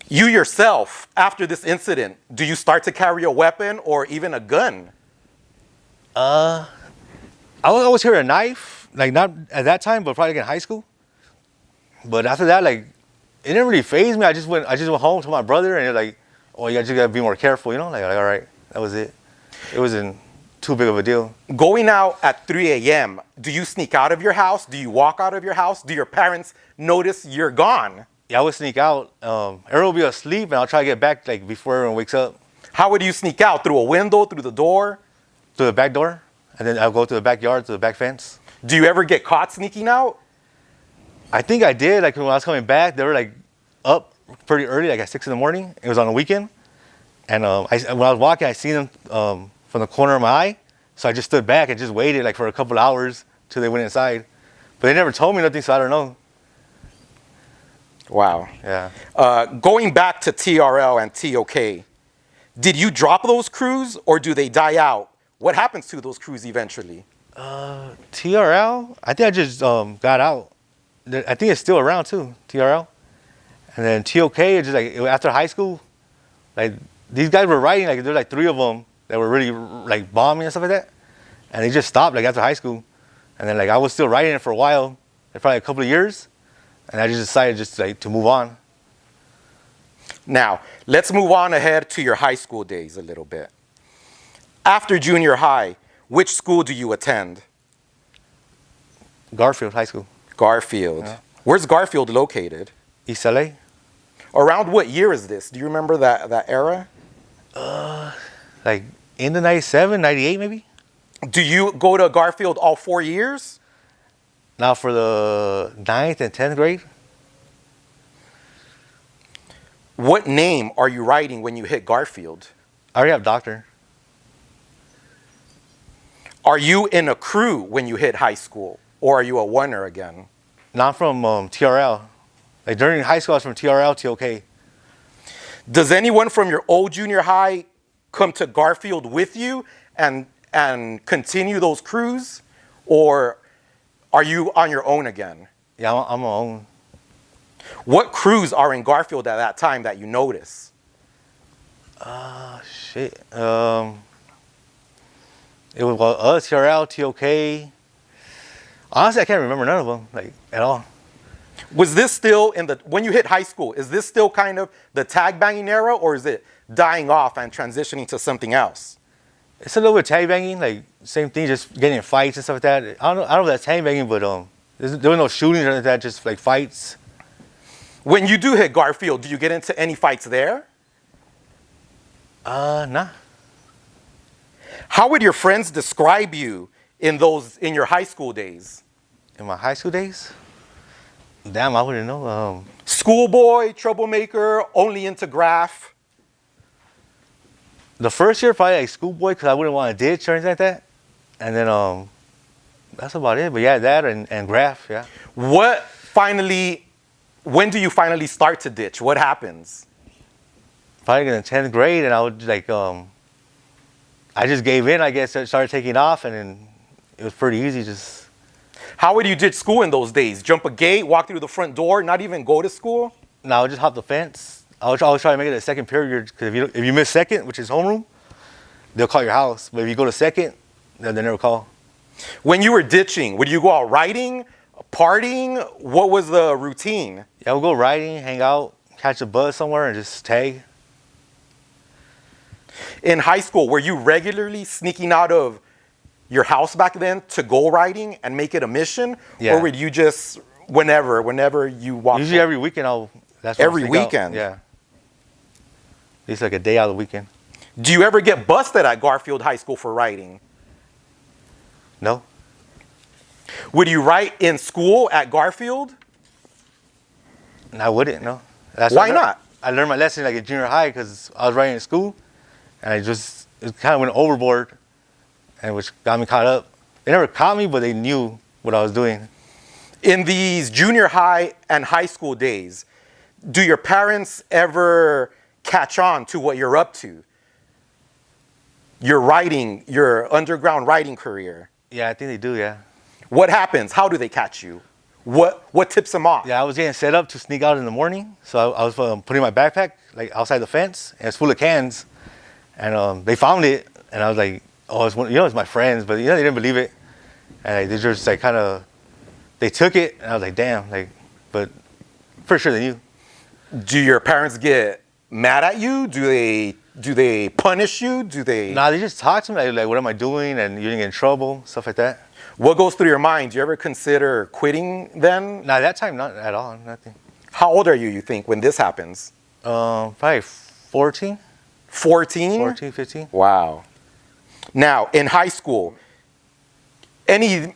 You yourself, after this incident, do you start to carry a weapon or even a gun? I would always carry a knife, like not at that time, but probably in high school. But after that, like, it didn't really faze me. I just went home to my brother, and they're like, "Oh, you just gotta be more careful," you know? Like, all right, that was it. It wasn't too big of a deal. Going out at 3 a.m., do you sneak out of your house? Do you walk out of your house? Do your parents notice you're gone? Yeah, I would sneak out. Everyone will be asleep, and I'll try to get back like before everyone wakes up. How would you sneak out? Through a window, through the door? Through the back door, and then I'll go to the backyard, to the back fence. Do you ever get caught sneaking out? I think I did. Like when I was coming back, they were like up pretty early, like at 6 in the morning. It was on a weekend, and when I was walking, I seen them from the corner of my eye. So I just stood back and just waited like for a couple hours till they went inside. But they never told me nothing, so I don't know. Wow. Yeah. Going back to TRL and TOK, did you drop those crews or do they die out? What happens to those crews eventually? TRL, I think I just got out. I think it's still around too, TRL. And then TOK, it's just like after high school, like these guys were writing, like there's like 3 of them that were really like bombing and stuff like that. And they just stopped like after high school. And then like I was still writing it for a while, like probably a couple of years. And I just decided just like to move on. Now, let's move on ahead to your high school days a little bit. After junior high, which school do you attend? Garfield High School. Garfield. Yeah. Where's Garfield located? East LA. Around what year is this? Do you remember that era? Like in the 97, 98 maybe? Do you go to Garfield all 4 years? Now for the 9th and 10th grade. What name are you writing when you hit Garfield? I already have Doctor. Are you in a crew when you hit high school? Or are you a oneer again? Not from TRL. Like during high school, I was from TRL, TOK. Does anyone from your old junior high come to Garfield with you and continue those crews? Or are you on your own again? Yeah, I'm on my own. What crews are in Garfield at that time that you notice? Shit. It was us, TRL, TOK. Honestly, I can't remember none of them, like, at all. Was this still when you hit high school, is this still kind of the tag banging era, or is it dying off and transitioning to something else? It's a little bit tag banging, like, same thing, just getting in fights and stuff like that. I don't know if that's tag banging, but there was no shootings or anything like that, just like fights. When you do hit Garfield, do you get into any fights there? Nah. How would your friends describe you in your high school days? In my high school days? Damn, I wouldn't know. Schoolboy, troublemaker, only into graph. The first year, probably like schoolboy, because I wouldn't want to ditch or anything like that. And then that's about it. But yeah, that and graph, yeah. When do you finally start to ditch? What happens? Probably in the 10th grade, and I would like, I just gave in, I guess, started taking off, and then it was pretty easy. Just. How would you ditch school in those days? Jump a gate, walk through the front door, not even go to school? No, I would just hop the fence. I would always try to make it a second period, because if you miss second, which is homeroom, they'll call your house. But if you go to second, then they never call. When you were ditching, would you go out riding, partying? What was the routine? Yeah, we'll go riding, hang out, catch a bus somewhere, and just tag. In high school, were you regularly sneaking out of your house back then to go riding and make it a mission? Yeah. Or would you just, whenever you walk? Usually every weekend, every weekend? Yeah. It's like a day out of the weekend. Do you ever get busted at Garfield High School for riding? No. Would you write in school at Garfield? I wouldn't, no. Why not? I learned my lesson like in junior high because I was writing in school, and it kind of went overboard, and which got me caught up. They never caught me, but they knew what I was doing. In these junior high and high school days, do your parents ever catch on to what you're up to? Your writing, your underground writing career. Yeah, I think they do, yeah. What happens? How do they catch you? What tips them off? Yeah, I was getting set up to sneak out in the morning, so I was putting my backpack like outside the fence, and it's full of cans, and they found it, and I was like, oh, it's it's my friends, but they didn't believe it, and like, they just like they took it, and I was like, damn, like, but for sure they knew. Do your parents get mad at you? Do they punish you? Do they? Nah, they just talk to me like, what am I doing, and you didn't get in trouble, stuff like that. What goes through your mind? Do you ever consider quitting then? Nah, that time not at all, nothing. How old are you think, when this happens? Probably 14. 14? 14, 15. Wow. Now, in high school, any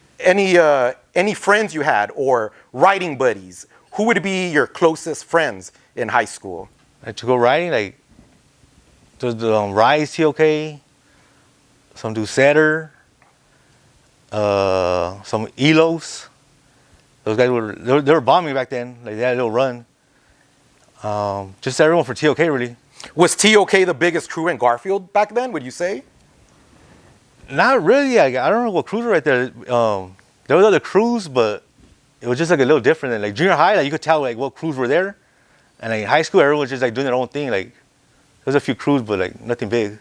friends you had or writing buddies, who would be your closest friends in high school? Like, to go riding, like, there's the Rise TOK, some do Setter, some Elos. Those guys they were bombing back then. Like, they had a little run. Just everyone for TOK, really. Was TOK the biggest crew in Garfield back then, would you say? Not really. I don't know what crews were right there. There was other crews, but it was just like a little different. Than, like, junior high, like, you could tell like what crews were there. And like high school, everyone was just like doing their own thing. Like, there was a few crews, but like nothing big.